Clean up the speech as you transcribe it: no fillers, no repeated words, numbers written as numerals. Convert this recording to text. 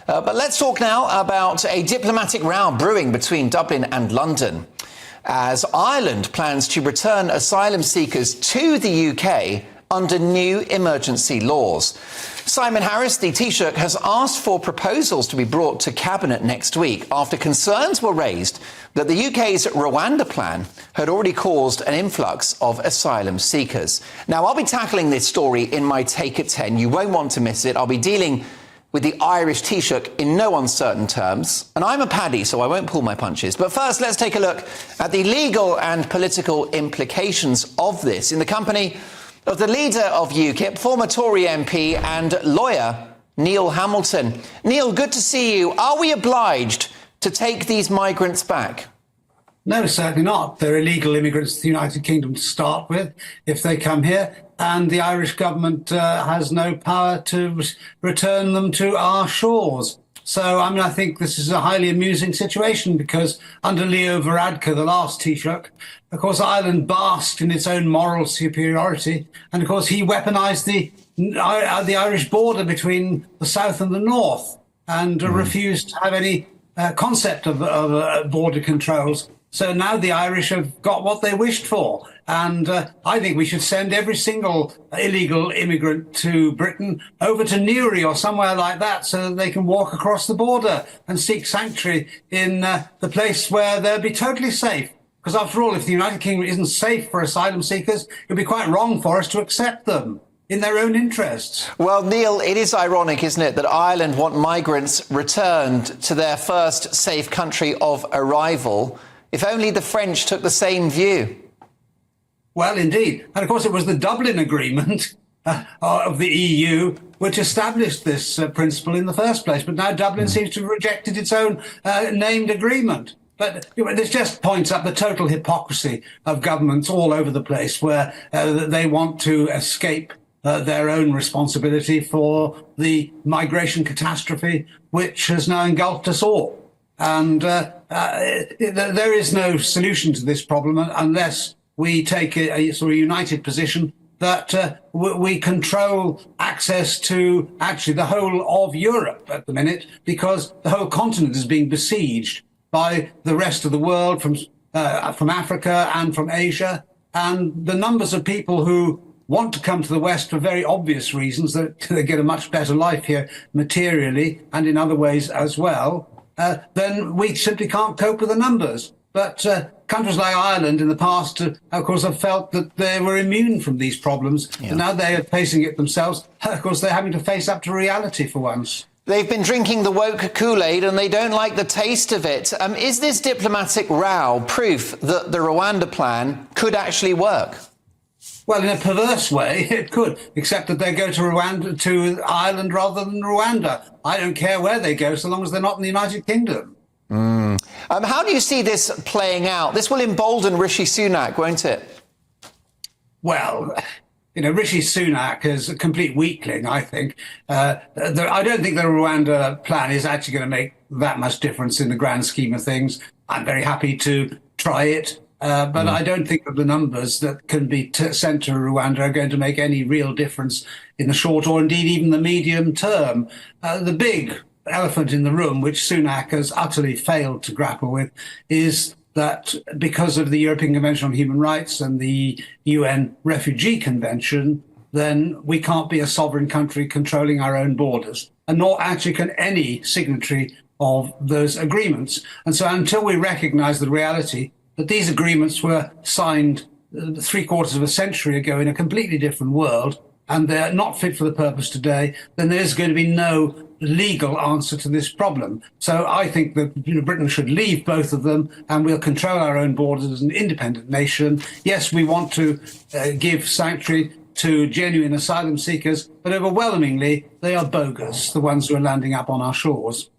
But let's talk now about a diplomatic row brewing between Dublin and London, as Ireland plans to return asylum seekers to the UK under new emergency laws. Simon Harris, the Taoiseach, has asked for proposals to be brought to Cabinet next week after concerns were raised that the UK's Rwanda plan had already caused an influx of asylum seekers. Now, I'll be tackling this story in my Take at 10. You won't want to miss it. I'll be dealing with the Irish Taoiseach in no uncertain terms. And I'm a paddy, so I won't pull my punches. But first, let's take a look at the legal and political implications of this in the company of the leader of UKIP, former Tory MP and lawyer Neil Hamilton. Neil, good to see you. Are we obliged to take these migrants back? No, certainly not. They're illegal immigrants to the United Kingdom to start with, if they come here, and the Irish government has no power to return them to our shores. So, I think this is a highly amusing situation because under Leo Varadkar, the last Taoiseach, of course, Ireland basked in its own moral superiority, and of course, he weaponised the Irish border between the south and the north and refused to have any concept of border controls. So now the Irish have got what they wished for. And I think we should send every single illegal immigrant to Britain over to Newry or somewhere like that so that they can walk across the border and seek sanctuary in the place where they'll be totally safe. Because after all, if the United Kingdom isn't safe for asylum seekers, it would be quite wrong for us to accept them in their own interests. Well, Neil, it is ironic, isn't it, that Ireland want migrants returned to their first safe country of arrival. If only the French took the same view. Well, indeed. And of course, it was the Dublin Agreement of the EU which established this principle in the first place. But now Dublin seems to have rejected its own named agreement. But this just points up the total hypocrisy of governments all over the place where they want to escape their own responsibility for the migration catastrophe which has now engulfed us all. And there is no solution to this problem unless we take a sort of united position that we control access to actually the whole of Europe at the minute, because the whole continent is being besieged by the rest of the world from Africa and from Asia. And the numbers of people who want to come to the West for very obvious reasons, that they get a much better life here materially and in other ways as well, then we simply can't cope with the numbers. But countries like Ireland in the past, of course, have felt that they were immune from these problems. Yeah. And now they are facing it themselves. Of course, they're having to face up to reality for once. They've been drinking the woke Kool-Aid and they don't like the taste of it. Is this diplomatic row proof that the Rwanda plan could actually work? Well, in a perverse way, it could, except that they go to Ireland rather than Rwanda. I don't care where they go, so long as they're not in the United Kingdom. How do you see this playing out? This will embolden Rishi Sunak, won't it? Well, Rishi Sunak is a complete weakling, I think. I don't think the Rwanda plan is actually going to make that much difference in the grand scheme of things. I'm very happy to try it. But I don't think that the numbers that can be sent to Rwanda are going to make any real difference in the short or indeed even the medium term. The big elephant in the room, which Sunak has utterly failed to grapple with, is that because of the European Convention on Human Rights and the UN Refugee Convention, then we can't be a sovereign country controlling our own borders, and nor actually can any signatory of those agreements. And so until we recognise the reality that these agreements were signed 3/4 of a century ago in a completely different world, and they're not fit for the purpose today, then there's going to be no legal answer to this problem. So I think that Britain should leave both of them, and we'll control our own borders as an independent nation. Yes, we want to give sanctuary to genuine asylum seekers, but overwhelmingly they are bogus, the ones who are landing up on our shores.